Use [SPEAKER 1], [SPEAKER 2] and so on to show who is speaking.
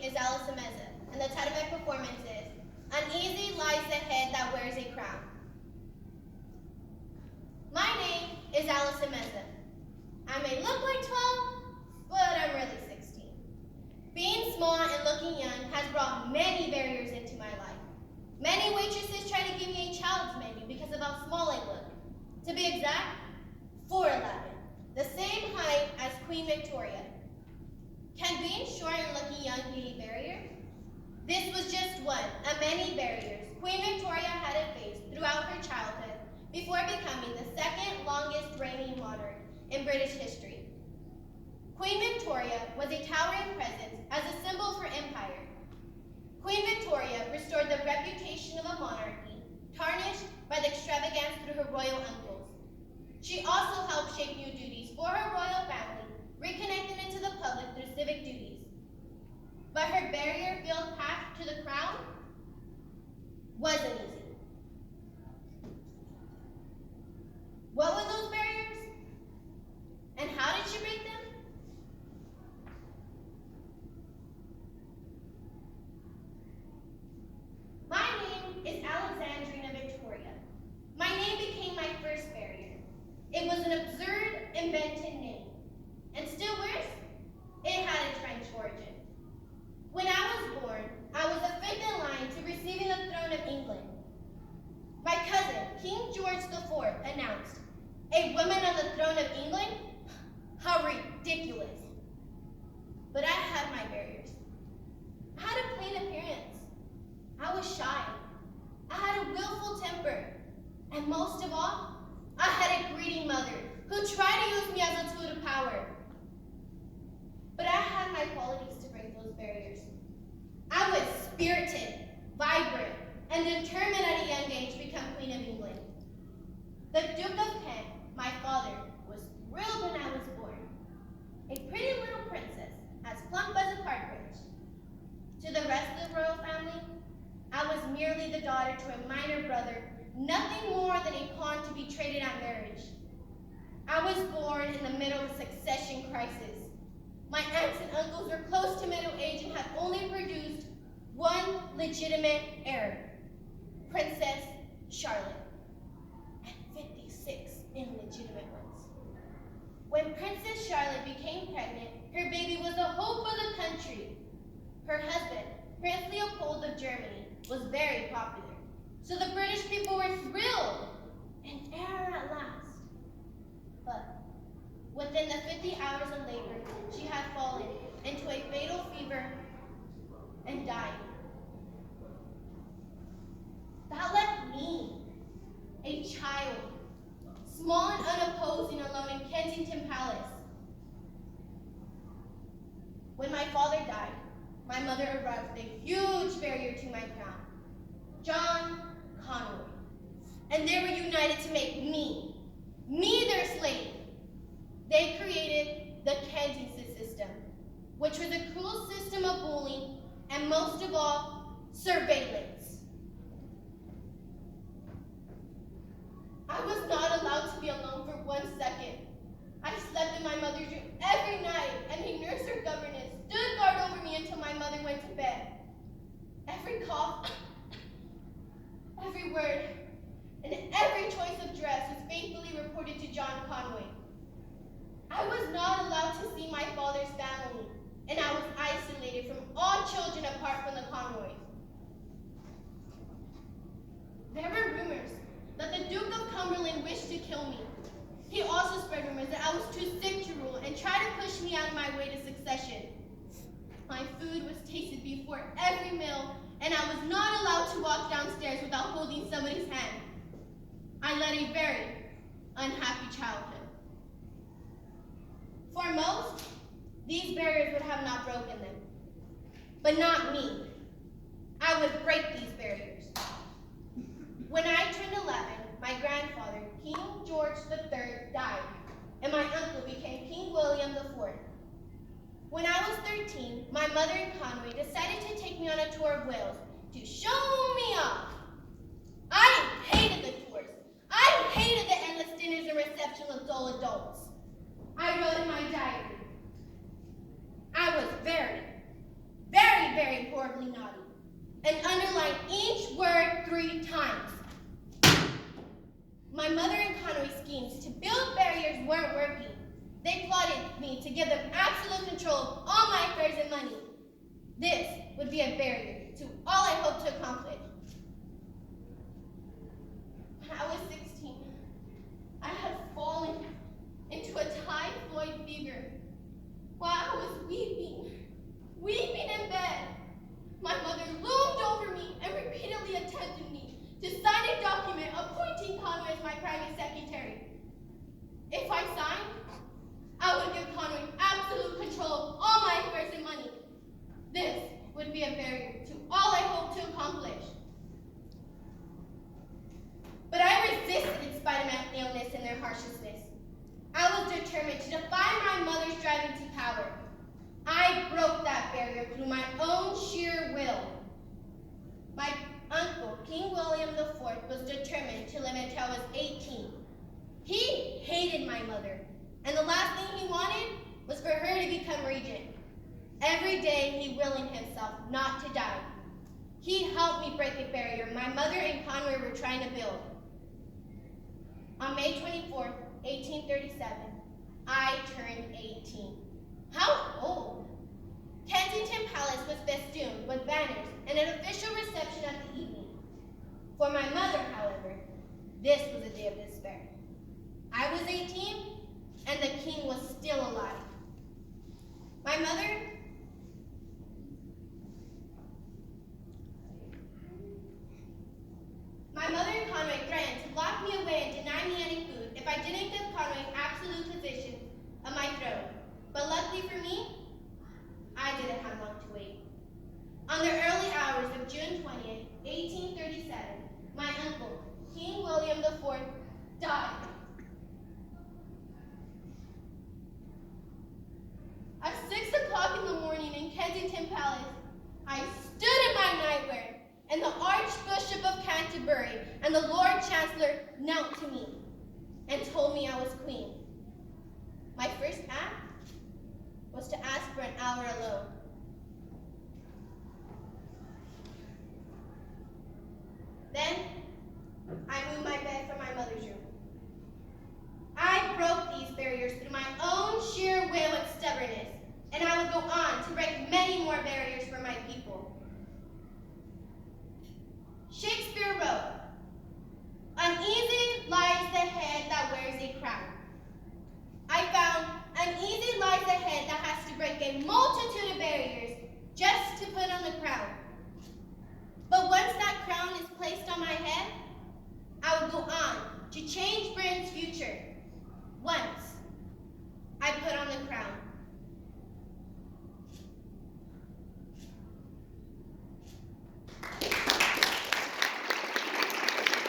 [SPEAKER 1] is Alice Ameza, and the title of my performance is Uneasy Lies the Head That Wears a Crown. My name is Alice Ameza. I may look like 12, but I'm really 16. Being small and looking young has brought many barriers into my life. Many waitresses try to give me a child's menu because of how small I look. To be exact, 4'11", the same height as Queen Victoria. Can being short and looking young be a barrier? This was just one of many barriers Queen Victoria had to face throughout her childhood before becoming the second longest reigning monarch in British history. Queen Victoria was a towering presence as a symbol for empire. Queen Victoria restored the reputation of a monarchy tarnished by the extravagance through her royal uncles. She also helped shape new duties for her royal family, reconnecting it to the public through civic duties. But her barrier-filled path to the crown wasn't easy. What were those barriers? And how did she break them? My name is Alexandrina Victoria. My name became my first barrier. It was an absurd, invented name. And still worse, it had a French origin. When I was born, I was the fifth in line to receiving the throne of England. My cousin, King George IV, announced, "A woman on the throne of England? How ridiculous." But I had my barriers. I had a plain appearance. I was shy. I had a willful temper. And most of all, I had a greedy mother who tried to use me as a tool to power. But I had my qualities to break those barriers. I was spirited, vibrant, and determined at a young age to become Queen of England. The Duke of Kent, my father, was thrilled when I was born. A pretty little princess, as plump as a partridge. To the rest of the royal family, I was merely the daughter to a minor brother, nothing more than a pawn to be traded at marriage. I was born in the middle of a succession crisis. My aunts and uncles were close to middle age and had only produced one legitimate heir, Princess Charlotte, and 56 illegitimate ones. When Princess Charlotte became pregnant, her baby was the hope of the country. Her husband, Prince Leopold of Germany, was very popular, so the British people were thrilled, an heir at last. But within the 50 hours of labor, she had fallen into a fatal fever and died. That left me, a child, small and unopposed and alone in Kensington Palace. When my father died, my mother erected a huge barrier to my crown, John Conway. And they were united to make me their slave. They created the Kensington system, which was a cruel system of bullying and, most of all, surveillance. I was not allowed to be alone for 1 second. I slept in my mother's room every night, and a nurse or governess stood guard over me until my mother went to bed. Every cough, every word, and every choice of dress was faithfully reported to John Conway. I was not allowed to see my father's family, and I was isolated from all children apart from the Conways. There were rumors that the Duke of Cumberland wished to kill me. He also spread rumors that I was too sick to rule and tried to push me out of my way to succession. My food was tasted before every meal, and I was not allowed to walk downstairs without holding somebody's hand. I led a very unhappy childhood. For most, these barriers would have not broken them. But not me. I would break these barriers. When I turned 11, my grandfather, King George III, died, and my uncle became King William IV. When I was 13, my mother and Conway decided to take me on a tour of Wales to show me off. I hated the tours. I hated the endless dinners and receptions of dull adults. I wrote in my diary, I was very very, very horribly naughty, and underline each word 3 times. My mother and Conway's schemes to build barriers weren't working. They plotted me to give them absolute control of all my affairs and money. This would be a barrier to all I hoped to accomplish. When I was 16, I had fallen into a typhoid fever. While I was weeping in bed, my mother loomed over me and repeatedly attempted me to sign a document appointing Conway as my private secretary. If I signed, I would give Conway absolute control of all my affairs and money. This would be a barrier to all I hoped to accomplish. But I resisted in spite of my illness and their harshness. I was determined to defy my mother's driving to power. I broke that barrier through my own sheer will. My uncle, King William IV, was determined to live until I was 18. He hated my mother, and the last thing he wanted was for her to become regent. Every day he willing himself not to die. He helped me break a barrier my mother and Conway were trying to build. On May 24th, 1837, I turned 18. How old? Kensington Palace was festooned with banners and an official reception at the evening. For my mother, however, this was a day of despair. I was 18, and the king was still alive. My mother and Conway threatened to lock me away and deny me any food if I didn't give Conway absolute possession of my throne. But luckily for me, I didn't have long to wait. On the early hours of June 20th, 1837, my uncle, King William IV, died. At 6 o'clock in the morning in Kensington Palace, I stood in my nightwear, and the Archbishop of Canterbury and the Lord Chancellor knelt to me and told me I was queen. My first act was to ask for an hour alone. Then, I moved my bed from my mother's room. I broke these barriers through my own sheer will and stubbornness, and I would go on to break many more barriers for my people. Shakespeare wrote, "Uneasy lies the head that wears a crown." I found uneasy lies the head that has to break a multitude of barriers just to put on the crown. But once that crown is placed on my head, I will go on to change Britain's future, one